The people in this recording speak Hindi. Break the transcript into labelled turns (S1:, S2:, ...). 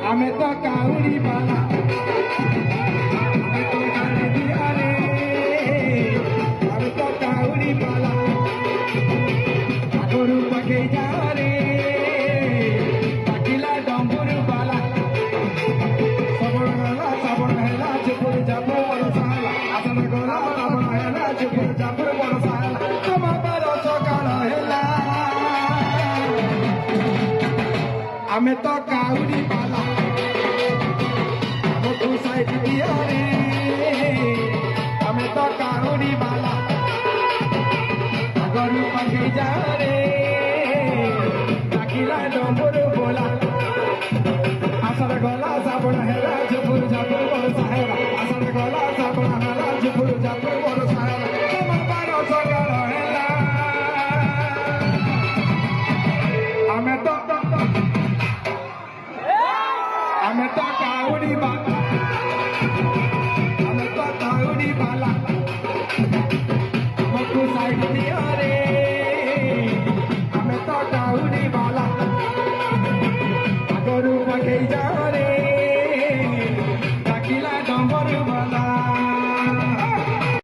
S1: आमे तो काउरी बाला आमे तो गाड़ी दिया रे आमे तो काउरी बाला आगरू पगे जा रे पाकिला डंबुरु बाला सबण हेला चुपुर जापुर बड़ साला आसन गला सबण हेला चुपुर जापुर बड़ साला समाबर सकाळ हेला आमे तो काउरी बाला मोटू साइड दिया रे आमे तो काउरी बाला आगरू पगे जा रे पाकिला डंबुरु बोला आसन गला सबण हेला चुपुर जापुर बड़ साला आसन गला सबण हेला चुपुर जापुर बड़ साला समाबर सकाळ हेला आमे तो काउरी बाला आमे तो काउरी बाला मोटू साइड दिया रे आमे तो काउरी बाला आगरू पगे जा रे